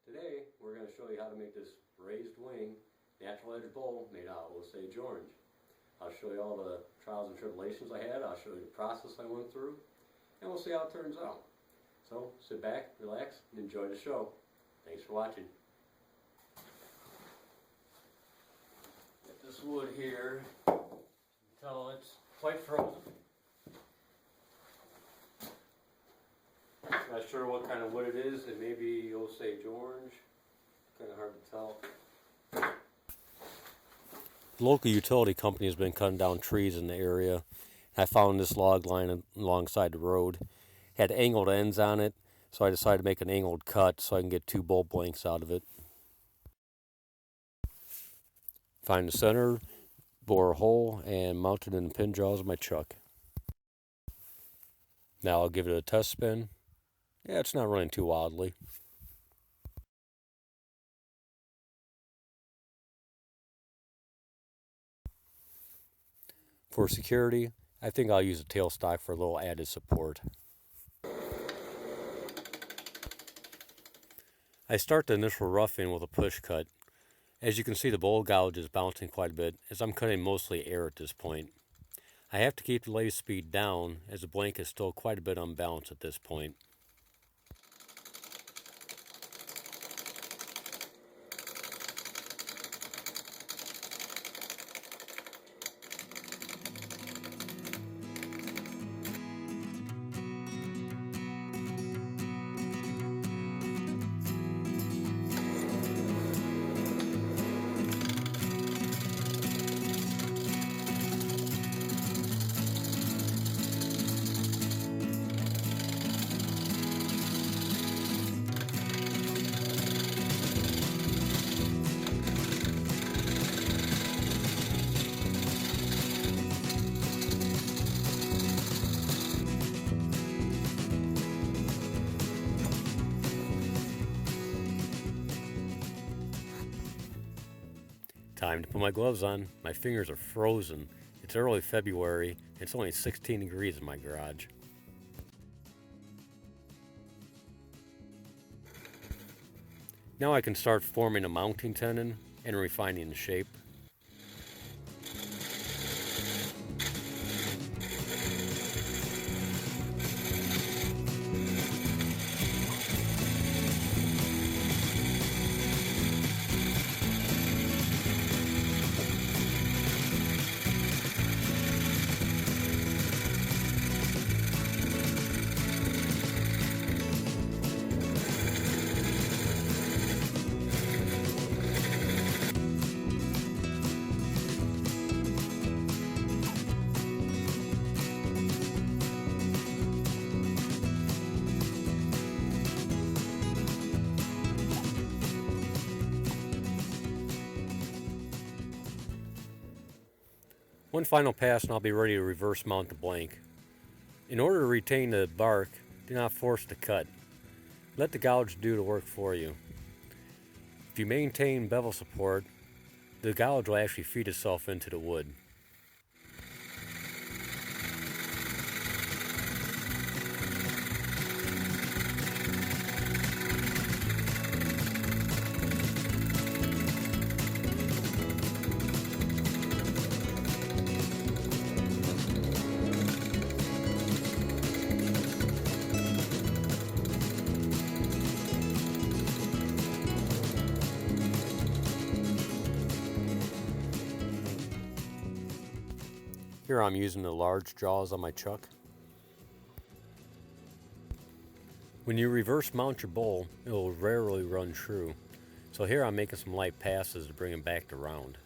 Today we're going to show you how to make this raised wing natural edge bowl made out of Osage Orange. I'll show you all the trials and tribulations I had, I'll show you the process I went through, and we'll see how it turns out. So sit back, relax, and enjoy the show. Thanks for watching. Get this wood here until it's quite frozen. Not sure what kind of wood it is. It may be Osage Orange. Kind of hard to tell. The local utility company has been cutting down trees in the area. I found this log line alongside the road. Had angled ends on it, so I decided to make an angled cut so I can get 2 bolt blanks out of it. Find the center, bore a hole, and mount it in the pin jaws of my chuck. Now I'll give it a test spin. Yeah, it's not running too wildly. For security, I think I'll use a tailstock for a little added support. I start the initial roughing with a push cut. As you can see, the bowl gouge is bouncing quite a bit as I'm cutting mostly air at this point. I have to keep the lathe speed down as the blank is still quite a bit unbalanced at this point. Time to put my gloves on. My fingers are frozen. It's early February. It's only 16 degrees in my garage. Now I can start forming a mounting tenon and refining the shape. One final pass and I'll be ready to reverse mount the blank. In order to retain the bark, do not force the cut. Let the gouge do the work for you. If you maintain bevel support, the gouge will actually feed itself into the wood. Here I'm using the large jaws on my chuck. When you reverse mount your bowl, it will rarely run true. So here I'm making some light passes to bring them back to round.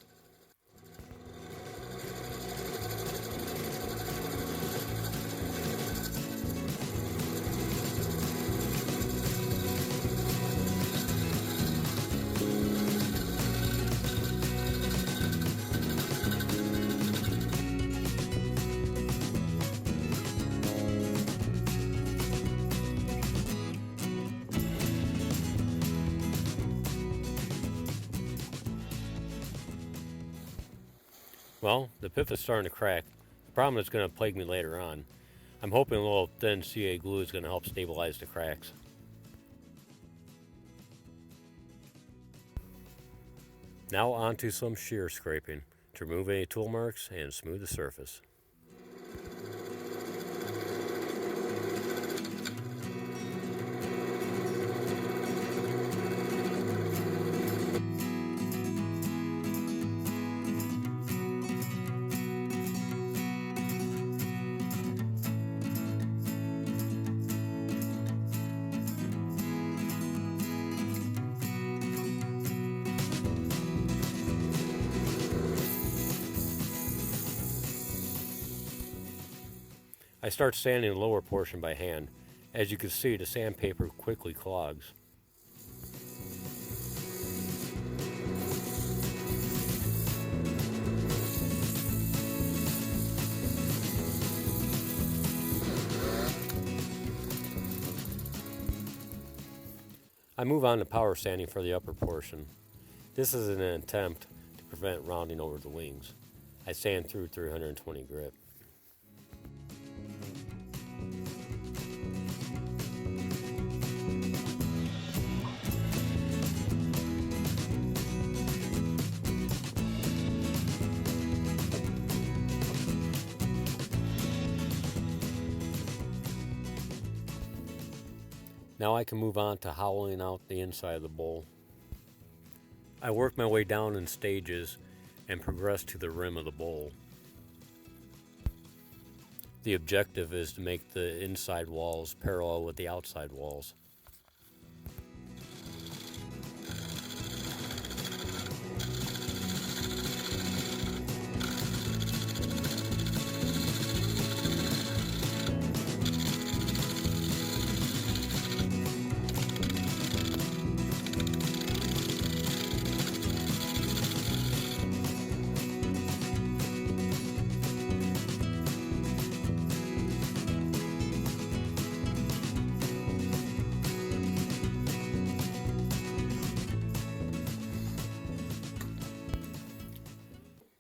Well, the pith is starting to crack. The problem is going to plague me later on. I'm hoping a little thin CA glue is going to help stabilize the cracks. Now onto some shear scraping to remove any tool marks and smooth the surface. I start sanding the lower portion by hand. As you can see, the sandpaper quickly clogs. I move on to power sanding for the upper portion. This is an attempt to prevent rounding over the wings. I sand through 320 grit. Now I can move on to hollowing out the inside of the bowl. I work my way down in stages and progress to the rim of the bowl. The objective is to make the inside walls parallel with the outside walls.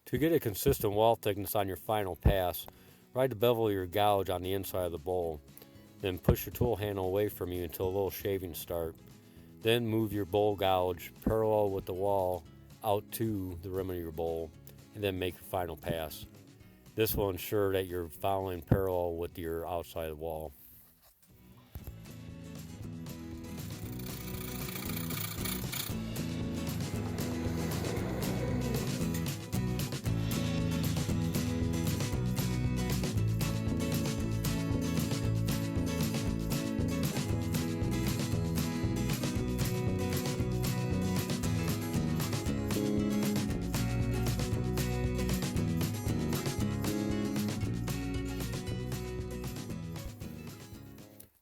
To get a consistent wall thickness on your final pass, ride the bevel of your gouge on the inside of the bowl. Then push your tool handle away from you until a little shavings start. Then move your bowl gouge parallel with the wall out to the rim of your bowl, and then make your final pass. This will ensure that you're following parallel with your outside wall.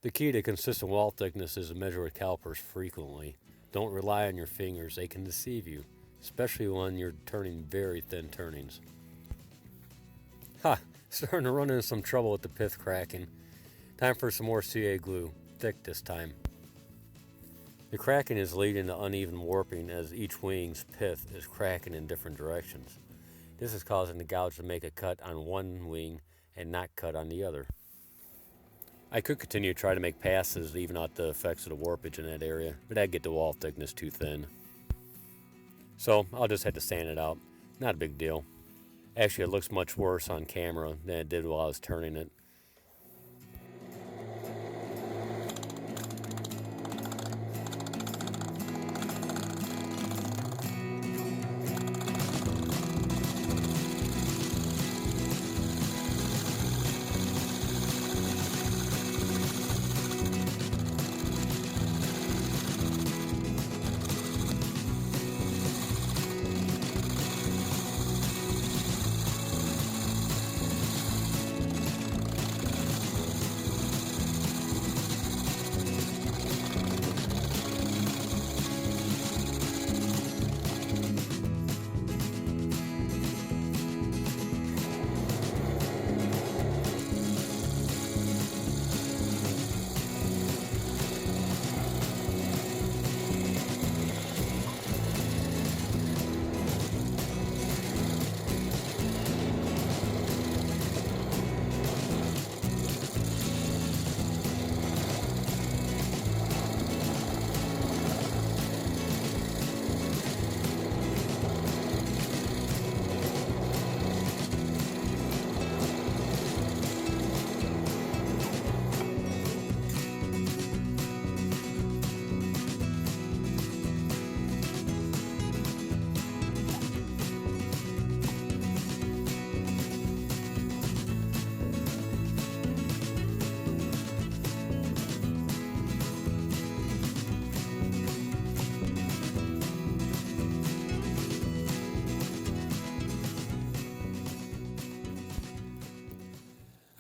The key to consistent wall thickness is to measure with calipers frequently. Don't rely on your fingers, they can deceive you, especially when you're turning very thin turnings. Starting to run into some trouble with the pith cracking. Time for some more CA glue, thick this time. The cracking is leading to uneven warping as each wing's pith is cracking in different directions. This is causing the gouge to make a cut on one wing and not cut on the other. I could continue to try to make passes to even out the effects of the warpage in that area, but I'd get the wall thickness too thin. So I'll just have to sand it out. Not a big deal. Actually, it looks much worse on camera than it did while I was turning it.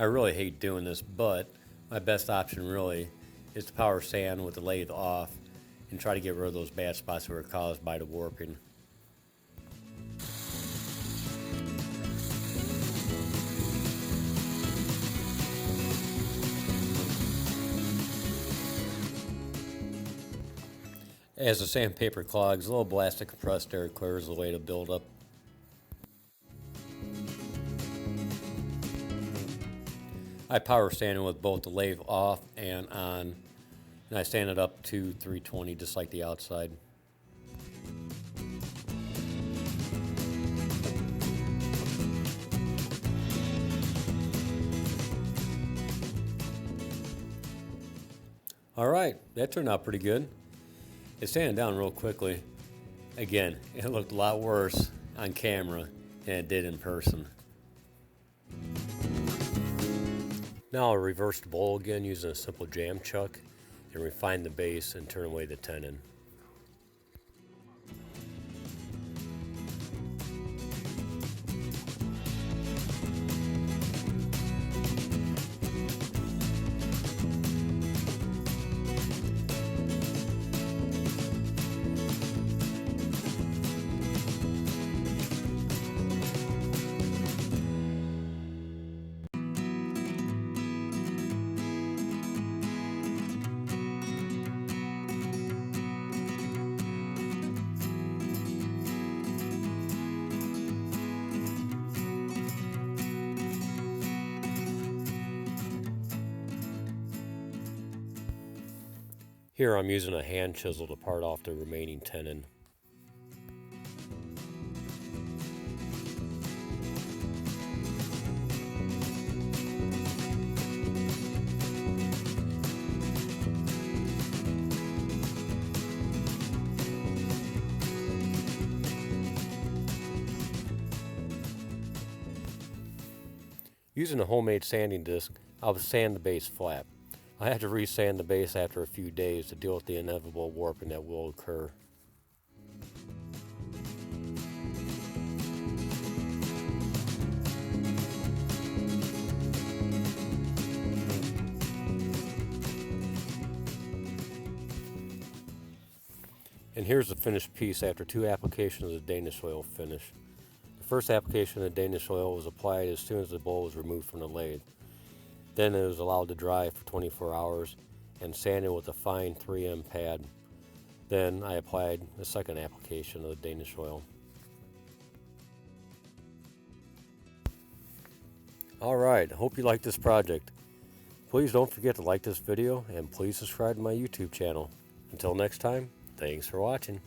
I really hate doing this, but my best option really is to power sand with the lathe off and try to get rid of those bad spots that were caused by the warping. As the sandpaper clogs, a little blast of compressed air clears the way to build up. I power sanded with both the lathe off and on, and I sand it up to 320 just like the outside. Alright, that turned out pretty good. It sanded down real quickly. Again, it looked a lot worse on camera than it did in person. Now I'll reverse the bowl again using a simple jam chuck and refine the base and turn away the tenon. Here I'm using a hand chisel to part off the remaining tenon. Using a homemade sanding disc, I'll sand the base flat. I had to resand the base after a few days to deal with the inevitable warping that will occur. And here's the finished piece after 2 applications of the Danish Oil Finish. The first application of the Danish oil was applied as soon as the bowl was removed from the lathe. Then it was allowed to dry for 24 hours and sanded with a fine 3M pad. Then I applied the second application of the Danish oil. Alright, hope you like this project. Please don't forget to like this video and please subscribe to my YouTube channel. Until next time, thanks for watching.